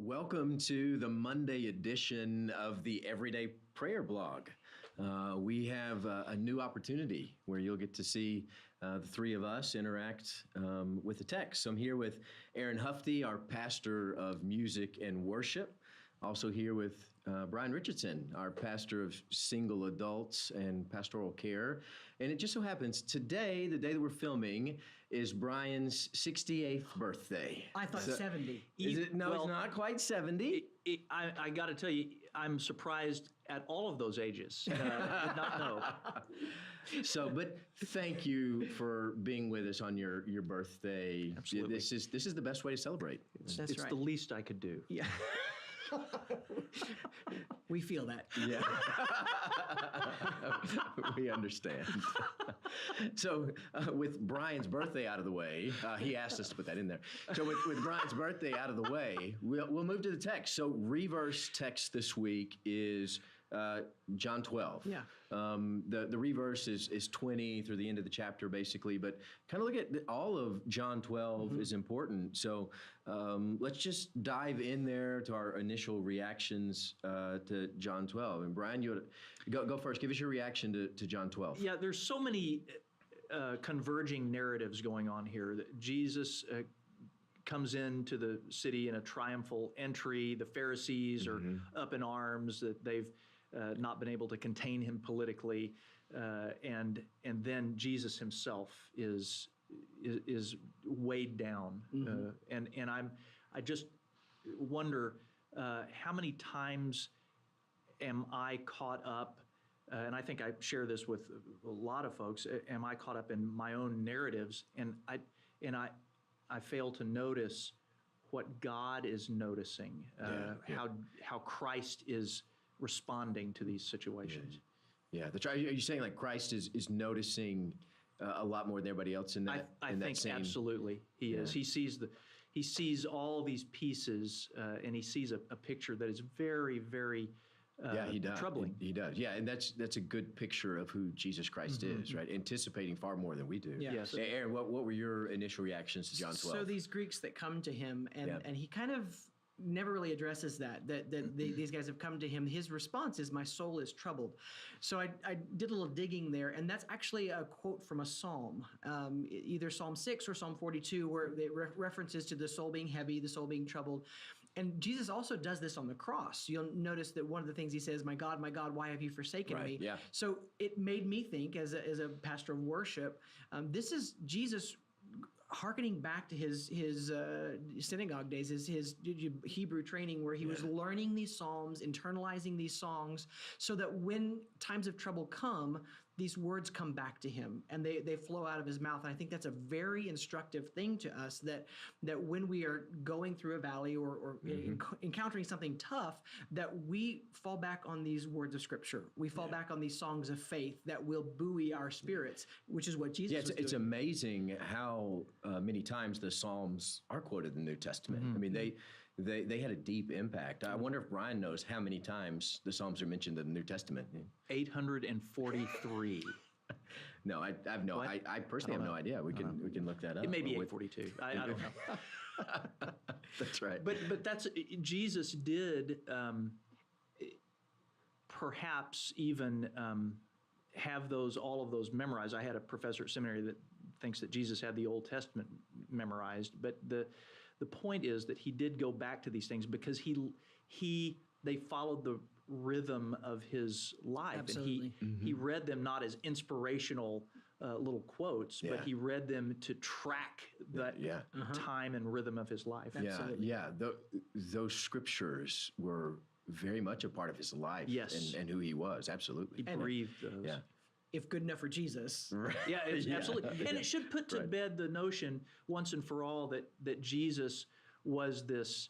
Welcome to the Monday edition of the Everyday Prayer Blog. We have a new opportunity where you'll get to see the three of us interact with the text. So I'm here with Aaron Hufty, our pastor of music and worship. Also here with Bryan Richardson, our pastor of single adults and pastoral care. And it just so happens today, the day that we're filming, is Bryan's 68th birthday. I thought 70. Is it? No, it's not quite 70. I got to tell you, I'm surprised at all of those ages. Did not know. So, but thank you for being with us on your birthday. Absolutely. This is the best way to celebrate. It's right. the least I could do. Yeah. We feel that. Yeah. We understand. So with Bryan's birthday out of the way, he asked us to put that in there. So with Bryan's birthday out of the way, we'll move to the text. So reverse text this week is John 12. Yeah. The reverse is 20 through the end of the chapter, basically. But kind of look at all of John 12 is important. So let's just dive in there to our initial reactions to John 12. And Bryan, you go first. Give us your reaction to John 12. Yeah, there's so many converging narratives going on here. That Jesus comes into the city in a triumphal entry. The Pharisees are up in arms that they've not been able to contain him politically, and then Jesus himself is weighed down, and I just wonder how many times am I caught up, and I think I share this with a lot of folks. Am I caught up in my own narratives, and I fail to notice what God is noticing, how Christ is responding to these situations. Yeah. Are you saying like Christ is noticing a lot more than everybody else in that? I think absolutely he is. He sees all these pieces, and he sees a picture that is very, very he does. troubling. He does. Yeah, and that's a good picture of who Jesus Christ is, right? Anticipating far more than we do. Yeah. Yes. Aaron, what were your initial reactions to John 12? So these Greeks that come to him, and he kind of never really addresses that these guys have come to him. His response is, "My soul is troubled." So I did a little digging there, and that's actually a quote from a psalm, either Psalm 6 or Psalm 42, where it references to the soul being heavy, the soul being troubled. And Jesus also does this on the cross. You'll notice that one of the things he says, my God, why have you forsaken me?" Yeah. So it made me think, as a pastor of worship, this is Jesus hearkening back to his synagogue days, his Hebrew training, where he was learning these psalms, internalizing these songs, so that when times of trouble come, these words come back to him and they flow out of his mouth. And I think that's a very instructive thing to us, that when we are going through a valley or encountering something tough, that we fall back on these words of Scripture. We fall back on these songs of faith that will buoy our spirits, which is what Jesus was doing. It's amazing how many times the Psalms are quoted in the New Testament. I mean, they had a deep impact. I wonder if Bryan knows how many times the Psalms are mentioned in the New Testament. 843. No, I have no. I personally have no idea. We can look that up. It may be 842. I don't know. That's right. But that's Jesus did perhaps even have all of those memorized. I had a professor at seminary that thinks that Jesus had the Old Testament memorized, but the point is that he did go back to these things because they followed the rhythm of his life. Absolutely. And he read them not as inspirational little quotes, but he read them to track that time and rhythm of his life. Absolutely. Those scriptures were very much a part of his life and who he was. Absolutely. He breathed those. Yeah. If good enough for Jesus. Right. Yeah, absolutely. And it should put to bed the notion once and for all that Jesus was this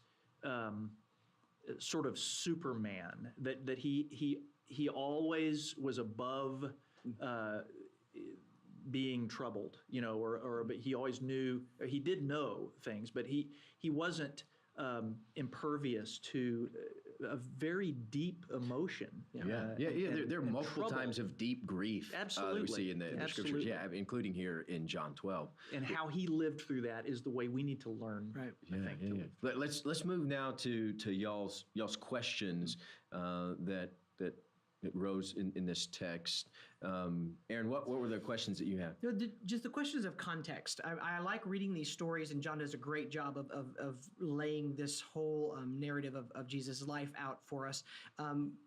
sort of Superman, that he always was above being troubled, but he always knew, he did know things, but he wasn't impervious to a very deep emotion. There are multiple trouble. times of deep grief that we see in the scriptures. Absolutely. Yeah, including here in John 12. And how he lived through that is the way we need to learn. Right. I think. Let's move now to y'all's questions that rose in this text. Aaron, what were the questions that you have? Just the questions of context. I like reading these stories, and John does a great job of laying this whole narrative of Jesus' life out for us.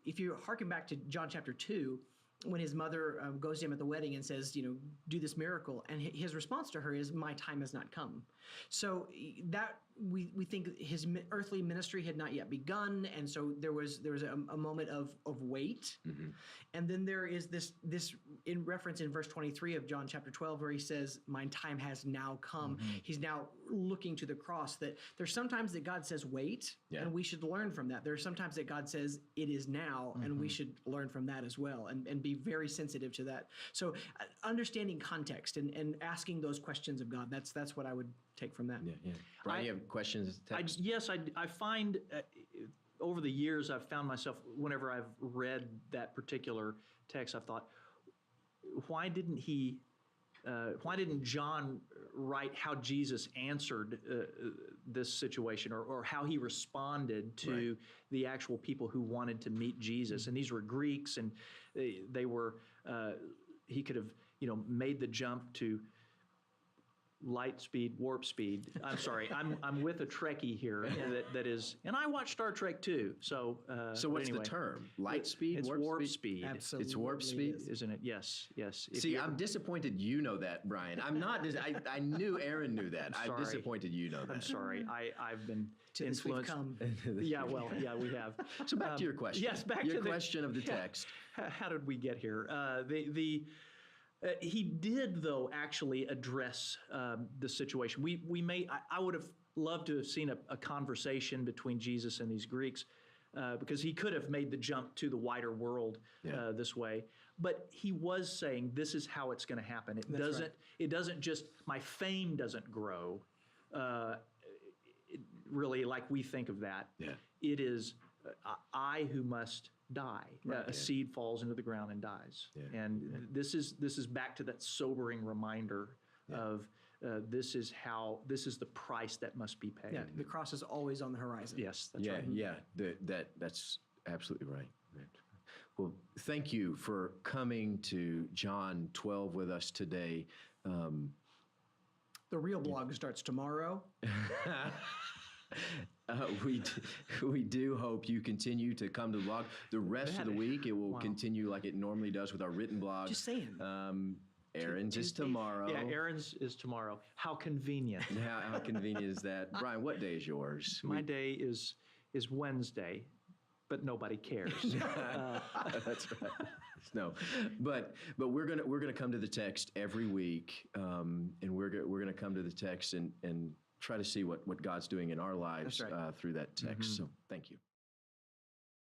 If you harken back to John chapter 2, when his mother goes to him at the wedding and says, do this miracle, and his response to her is, my time has not come. So that we think his earthly ministry had not yet begun, and so there was a moment of wait. Mm-hmm. And then there is this in reference in verse 23 of John chapter 12 where he says, my time has now come. Mm-hmm. He's now looking to the cross. That there's sometimes that God says wait, and we should learn from that. There's sometimes that God says it is now, and we should learn from that as well, and be very sensitive to that. So understanding context and asking those questions of God, that's what I would take from that. Yeah. Bryan, you have questions? I find over the years I've found myself, whenever I've read that particular text, I've thought, why didn't John write how Jesus answered this situation, or how he responded to the actual people who wanted to meet Jesus? And these were Greeks, and they were. He could have, made the jump to light speed, warp speed. I'm sorry, I'm with a Trekkie here that is, and I watch Star Trek too. So what's anyway, the term? Light speed? It's warp speed. Absolutely, it's warp speed, isn't it? Yes. See, I'm disappointed you know that, Bryan. I'm not. I knew Aaron knew that. I'm disappointed you know that. I'm sorry. I've been To this we've influenced. come. Yeah, we have. So back to your question. Yes, back your to the question of the text. How did we get here? He did, though, actually address the situation. I would have loved to have seen a conversation between Jesus and these Greeks, because he could have made the jump to the wider world this way. But he was saying, this is how it's going to happen. It doesn't just, my fame doesn't grow really like we think of that. Yeah. It is I who must die. A seed falls into the ground and dies. Yeah. And this is back to that sobering reminder of this is the price that must be paid. Yeah, the cross is always on the horizon. Yes, that's right. Yeah. That's absolutely right. Well, thank you for coming to John 12 with us today. The real blog starts tomorrow. We do hope you continue to come to the blog. The rest of the week, it will continue like it normally does with our written blog. Just saying. Aaron's is tomorrow. Yeah, Aaron's is tomorrow. How convenient. How convenient is that? Bryan, what day is yours? My day is Wednesday, but nobody cares. That's right. No, but we're gonna come to the text every week, and we're gonna come to the text and try to see what God's doing in our lives through that text. So thank you.